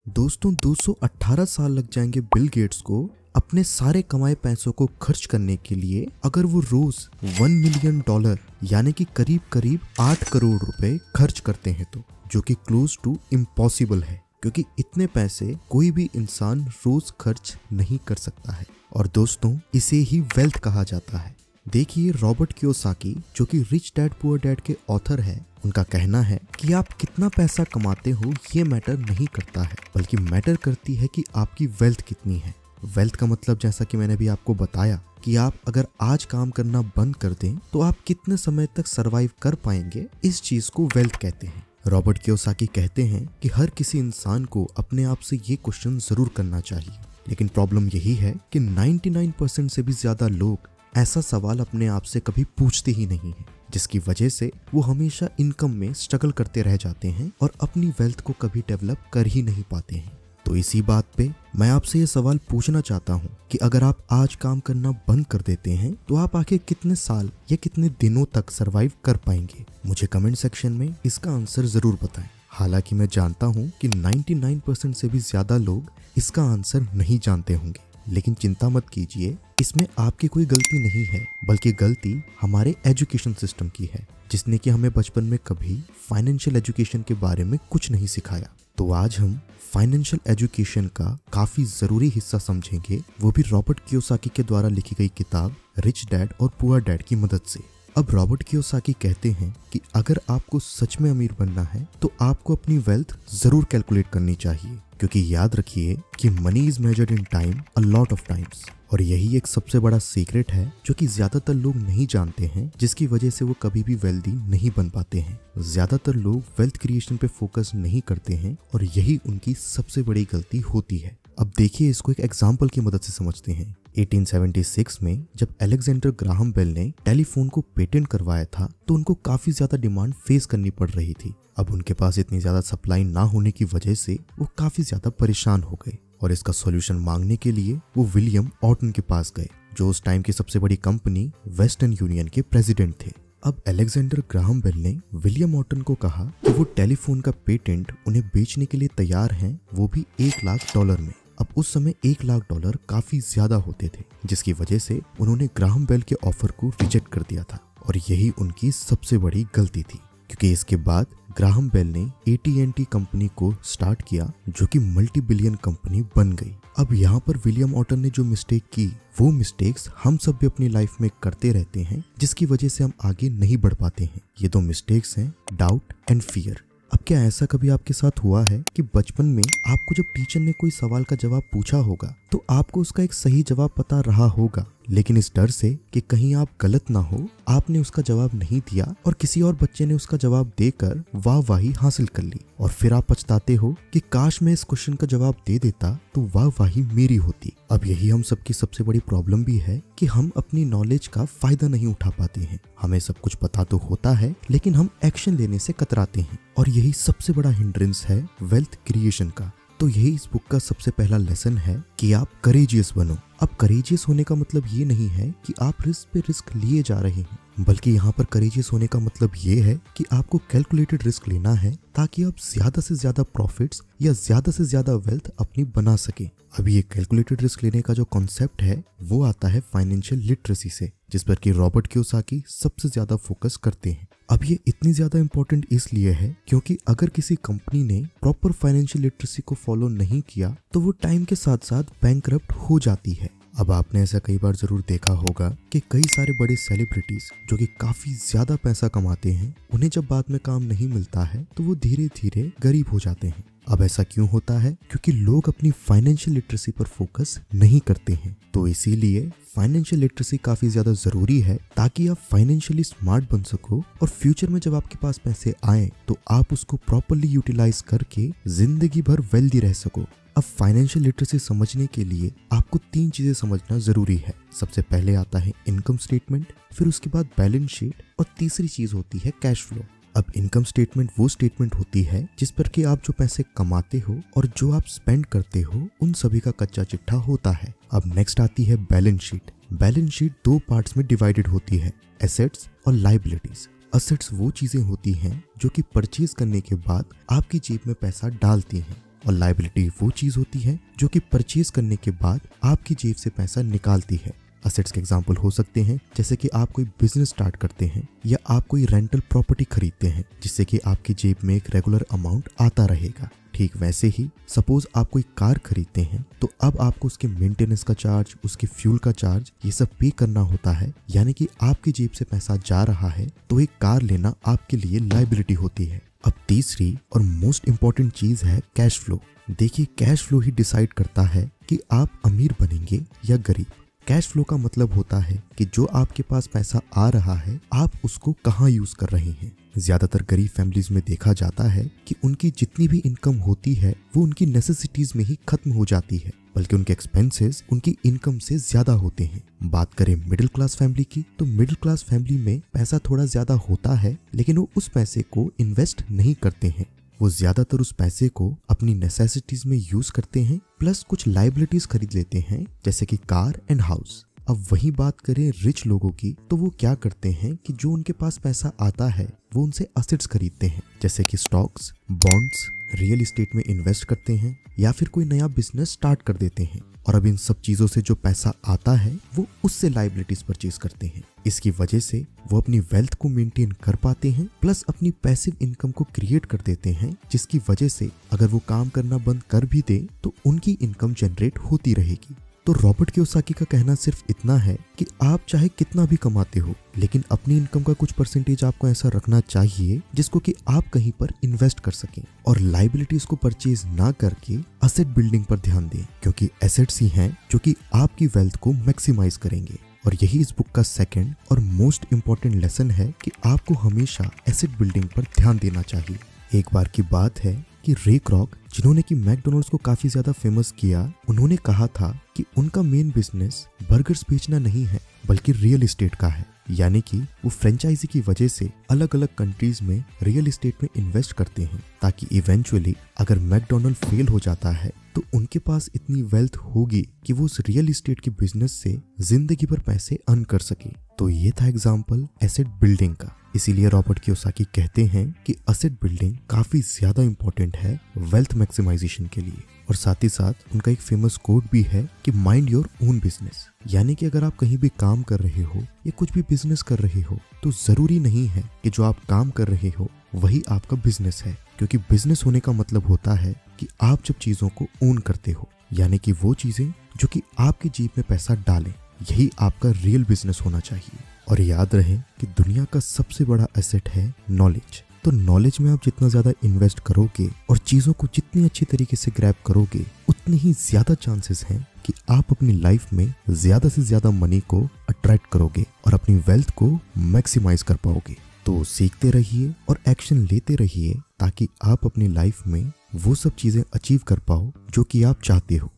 दोस्तों 218 साल लग जाएंगे बिल गेट्स को अपने सारे कमाए पैसों को खर्च करने के लिए, अगर वो रोज $1 मिलियन यानी कि करीब करीब 8 करोड़ रुपए खर्च करते हैं तो, जो कि क्लोज टू इम्पॉसिबल है क्योंकि इतने पैसे कोई भी इंसान रोज खर्च नहीं कर सकता है। और दोस्तों इसे ही वेल्थ कहा जाता है। देखिए रॉबर्ट कियोसाकी जो कि रिच डैड पुअर डैड के ऑथर है, उनका कहना है कि आप कितना पैसा कमाते हो ये मैटर नहीं करता है, बल्कि मैटर करती है कि आपकी वेल्थ कितनी है। वेल्थ का मतलब जैसा कि मैंने भी आपको बताया कि आप अगर आज काम करना बंद कर दें तो आप कितने समय तक सरवाइव कर पाएंगे, इस चीज को वेल्थ कहते हैं। रॉबर्ट कियोसाकी कहते हैं कि हर किसी इंसान को अपने आप से ये क्वेश्चन जरूर करना चाहिए, लेकिन प्रॉब्लम यही है कि 99% से भी ज्यादा लोग ऐसा सवाल अपने आप से कभी पूछते ही नहीं है, जिसकी वजह से वो हमेशा इनकम में स्ट्रगल करते रह जाते हैं और अपनी वेल्थ को कभी डेवलप कर ही नहीं पाते हैं। तो इसी बात पे मैं आपसे ये सवाल पूछना चाहता हूँ कि अगर आप आज काम करना बंद कर देते हैं तो आप आखिर कितने साल या कितने दिनों तक सरवाइव कर पाएंगे? मुझे कमेंट सेक्शन में इसका आंसर जरूर बताएं। हालांकि मैं जानता हूँ कि 99% से भी ज्यादा लोग इसका आंसर नहीं जानते होंगे, लेकिन चिंता मत कीजिए, इसमें आपकी कोई गलती नहीं है, बल्कि गलती हमारे एजुकेशन सिस्टम की है, जिसने कि हमें बचपन में कभी फाइनेंशियल एजुकेशन के बारे में कुछ नहीं सिखाया। तो आज हम फाइनेंशियल एजुकेशन का काफी जरूरी हिस्सा समझेंगे, वो भी रॉबर्ट कियोसाकी के द्वारा लिखी गई किताब रिच डैड और पुअर डैड की मदद से। अब रॉबर्ट कियोसाकी कहते हैं कि अगर आपको सच में अमीर बनना है तो आपको अपनी वेल्थ जरूर कैलकुलेट करनी चाहिए, क्योंकि याद रखिए कि money is measured in time a lot of times. और यही एक सबसे बड़ा सीक्रेट है जो कि ज्यादातर लोग नहीं जानते हैं, जिसकी वजह से वो कभी भी वेल्दी नहीं बन पाते हैं। ज्यादातर लोग वेल्थ क्रिएशन पे फोकस नहीं करते हैं और यही उनकी सबसे बड़ी गलती होती है। अब देखिए इसको एक एग्जाम्पल की मदद से समझते हैं। 1876 में जब अलेक्जेंडर ग्राहम बेल ने टेलीफोन को पेटेंट करवाया था तो उनको काफी ज्यादा डिमांड फेस करनी पड़ रही थी। अब उनके पास इतनी ज्यादा सप्लाई ना होने की वजह से वो काफी ज्यादा परेशान हो गए और इसका सॉल्यूशन मांगने के लिए वो विलियम ऑर्टन के पास गए, जो उस टाइम की सबसे बड़ी कंपनी वेस्टर्न यूनियन के प्रेसिडेंट थे। अब अलेक्जेंडर ग्राहम बेल ने विलियम ऑर्टन को कहा कि वो टेलीफोन का पेटेंट उन्हें बेचने के लिए तैयार हैं, वो भी $1 लाख में। अब उस समय $1 लाख काफी ज्यादा होते थे, जिसकी वजह से उन्होंने ग्राहम बेल के ऑफर को रिजेक्ट कर दिया था और यही उनकी सबसे बड़ी गलती थी, क्योंकि इसके बाद ग्राहम बेल ने AT&T कंपनी को स्टार्ट किया, जो कि मल्टी बिलियन कंपनी बन गई। अब यहाँ पर विलियम ऑर्टन ने जो मिस्टेक की, वो मिस्टेक्स हम सब भी अपनी लाइफ में करते रहते हैं, जिसकी वजह से हम आगे नहीं बढ़ पाते हैं। ये दो मिस्टेक्स हैं डाउट एंड फियर। अब क्या ऐसा कभी आपके साथ हुआ है कि बचपन में आपको जब टीचर ने कोई सवाल का जवाब पूछा होगा तो आपको उसका एक सही जवाब पता रहा होगा, लेकिन इस डर से कि कहीं आप गलत ना हो आपने उसका जवाब नहीं दिया और किसी और बच्चे ने उसका जवाब देकर वाहवाही हासिल कर ली, और फिर आप पछताते हो कि काश मैं इस क्वेश्चन का जवाब दे देता तो वाहवाही मेरी होती। अब यही हम सबकी सबसे बड़ी प्रॉब्लम भी है कि हम अपनी नॉलेज का फायदा नहीं उठा पाते हैं। हमें सब कुछ पता तो होता है, लेकिन हम एक्शन लेने से कतराते हैं, और यही सबसे बड़ा हिंड्रेंस है वेल्थ क्रिएशन का। तो यही इस बुक का सबसे पहला लेसन है कि आप करेजियस बनो। अब करेजियस होने का मतलब ये नहीं है कि आप रिस्क पे रिस्क लिए जा रहे हैं, बल्कि यहाँ पर करेजियस होने का मतलब ये है कि आपको कैलकुलेटेड रिस्क लेना है ताकि आप ज्यादा से ज्यादा प्रॉफिट्स या ज्यादा से ज्यादा वेल्थ अपनी बना सके। अब ये कैलकुलेटेड रिस्क लेने का जो कॉन्सेप्ट है वो आता है फाइनेंशियल लिटरेसी से, जिस पर कि रॉबर्ट कियोसाकी सबसे ज्यादा फोकस करते हैं। अब ये इतनी ज्यादा इंपॉर्टेंट इसलिए है क्योंकि अगर किसी कंपनी ने प्रॉपर फाइनेंशियल लिटरेसी को फॉलो नहीं किया तो वो टाइम के साथ साथ बैंकरप्ट हो जाती है। अब आपने ऐसा कई बार जरूर देखा होगा कि कई सारे बड़े सेलिब्रिटीज जो कि काफी ज्यादा पैसा कमाते हैं, उन्हें जब बाद में काम नहीं मिलता है तो वो धीरे धीरे गरीब हो जाते हैं। अब ऐसा क्यों होता है? क्योंकि लोग अपनी फाइनेंशियल लिटरेसी पर फोकस नहीं करते हैं। तो इसीलिए फाइनेंशियल लिटरेसी काफी ज्यादा जरूरी है ताकि आप फाइनेंशियली स्मार्ट बन सको और फ्यूचर में जब आपके पास पैसे आए तो आप उसको प्रॉपरली यूटिलाइज करके जिंदगी भर वेल्दी रह सको। अब फाइनेंशियल लिटरेसी समझने के लिए आपको 3 चीजें समझना जरूरी है। सबसे पहले आता है इनकम स्टेटमेंट, फिर उसके बाद बैलेंस शीट, और तीसरी चीज होती है कैश फ्लो। अब इनकम स्टेटमेंट वो स्टेटमेंट होती है जिस पर कि आप जो पैसे कमाते हो और जो आप स्पेंड करते हो उन सभी का कच्चा चिट्ठा होता है। अब नेक्स्ट आती है balance sheet. Balance sheet 2 parts में डिवाइडेड होती है, एसेट्स और लायबिलिटीज। असेट्स वो चीजें होती हैं जो कि परचेज करने के बाद आपकी जेब में पैसा डालती हैं, और लायबिलिटी वो चीज होती है जो कि परचेज करने के बाद आपकी जेब से पैसा निकालती है। असेट्स के एग्जाम्पल हो सकते हैं जैसे कि आप कोई बिजनेस स्टार्ट करते हैं या आप कोई रेंटल प्रॉपर्टी खरीदते हैं जिससे कि आपकी जेब में एक रेगुलर अमाउंट आता रहेगा। ठीक वैसे ही सपोज आप कोई कार खरीदते हैं तो अब आपको उसके मेंटेनेंस का चार्ज, उसके फ्यूल का चार्ज, ये सब पे करना होता है, यानी कि आपकी जेब से पैसा जा रहा है तो एक कार लेना आपके लिए लायबिलिटी होती है। अब तीसरी और मोस्ट इंपॉर्टेंट चीज है कैश फ्लो। देखिए, कैश फ्लो ही डिसाइड करता है कि आप अमीर बनेंगे या गरीब। कैश फ्लो का मतलब होता है कि जो आपके पास पैसा आ रहा है आप उसको कहाँ यूज कर रहे हैं। ज्यादातर गरीब फैमिलीज में देखा जाता है कि उनकी जितनी भी इनकम होती है वो उनकी नेसेसिटीज में ही खत्म हो जाती है, बल्कि उनके एक्सपेंसेस उनकी इनकम से ज्यादा होते हैं। बात करें मिडिल क्लास फैमिली की, तो मिडिल क्लास फैमिली में पैसा थोड़ा ज्यादा होता है लेकिन वो उस पैसे को इन्वेस्ट नहीं करते हैं। वो ज्यादातर उस पैसे को अपनी नेसेसिटीज में यूज करते हैं, प्लस कुछ लायबिलिटीज खरीद लेते हैं जैसे कि कार एंड हाउस। अब वही बात करें रिच लोगों की, तो वो क्या करते हैं कि जो उनके पास पैसा आता है वो उनसे असेट्स खरीदते हैं जैसे कि स्टॉक्स, बॉन्ड्स, रियल एस्टेट में इन्वेस्ट करते हैं या फिर कोई नया बिजनेस स्टार्ट कर देते हैं। और अब इन सब चीजों से जो पैसा आता है वो उससे लायबिलिटीज परचेज करते हैं। इसकी वजह से वो अपनी वेल्थ को मेंटेन कर पाते हैं, प्लस अपनी पैसिव इनकम को क्रिएट कर देते हैं, जिसकी वजह से अगर वो काम करना बंद कर भी दे तो उनकी इनकम जनरेट होती रहेगी। तो रॉबर्ट कियोसाकी का कहना सिर्फ इतना है कि आप चाहे कितना भी कमाते हो लेकिन अपनी इनकम का कुछ परसेंटेज आपको ऐसा रखना चाहिए जिसको कि आप कहीं पर इन्वेस्ट कर सकें, और लायबिलिटीज को परचेज ना करके असेट बिल्डिंग पर ध्यान दें, क्योंकि एसेट्स ही हैं जो कि आपकी वेल्थ को मैक्सिमाइज करेंगे। और यही इस बुक का सेकंड और मोस्ट इम्पोर्टेंट लेसन है कि आपको हमेशा एसेट बिल्डिंग पर ध्यान देना चाहिए। एक बार की बात है कि रे क्रॉक, जिन्होंने कि मैकडॉनल्ड्स को काफी ज्यादा फेमस किया, उन्होंने कहा था कि उनका मेन बिजनेस बर्गर्स बेचना नहीं है बल्कि रियल एस्टेट का है। यानी कि वो फ्रेंचाइजी की वजह से अलग अलग कंट्रीज में रियल एस्टेट में इन्वेस्ट करते हैं ताकि इवेंचुअली अगर मैकडॉनल्ड फेल हो जाता है तो उनके पास इतनी वेल्थ होगी कि वो उस रियल एस्टेट के बिजनेस से जिंदगी भर पैसे अर्न कर सके। तो ये था एग्जाम्पल एसेट बिल्डिंग का। इसीलिए रॉबर्ट कियोसाकी कहते हैं कि एसेट बिल्डिंग काफी ज्यादा इंपॉर्टेंट है वेल्थ मैक्सिमाइजेशन के लिए। और साथ ही साथ उनका एक फेमस कोट भी है कि माइंड योर ओन बिजनेस, यानी कि अगर आप कहीं भी काम कर रहे हो या कुछ भी बिजनेस कर रहे हो तो जरूरी नहीं है कि जो आप काम कर रहे हो वही आपका बिजनेस है, क्योंकि बिजनेस होने का मतलब होता है कि आप जब चीजों को ओन करते हो, यानी कि वो चीजें जो कि आपकी जेब में पैसा डालें, यही आपका रियल बिजनेस होना चाहिए। और याद रहे कि दुनिया का सबसे बड़ा एसेट है नॉलेज। तो नॉलेज में आप जितना ज्यादा इन्वेस्ट करोगे और चीजों को जितनी अच्छी तरीके से ग्रैब करोगे, उतनी ही ज्यादा चांसेस हैं कि आप अपनी लाइफ में ज्यादा से ज्यादा मनी को अट्रैक्ट करोगे और अपनी वेल्थ को मैक्सिमाइज कर पाओगे। तो सीखते रहिए और एक्शन लेते रहिए ताकि आप अपनी लाइफ में वो सब चीजें अचीव कर पाओ जो कि आप चाहते हो।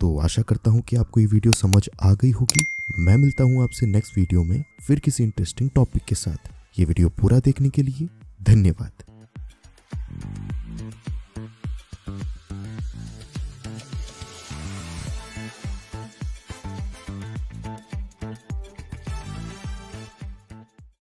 तो आशा करता हूँ कि आपको ये वीडियो समझ आ गई होगी। मैं मिलता हूँ आपसे नेक्स्ट वीडियो में फिर किसी इंटरेस्टिंग टॉपिक के साथ। ये वीडियो पूरा देखने के लिए धन्यवाद।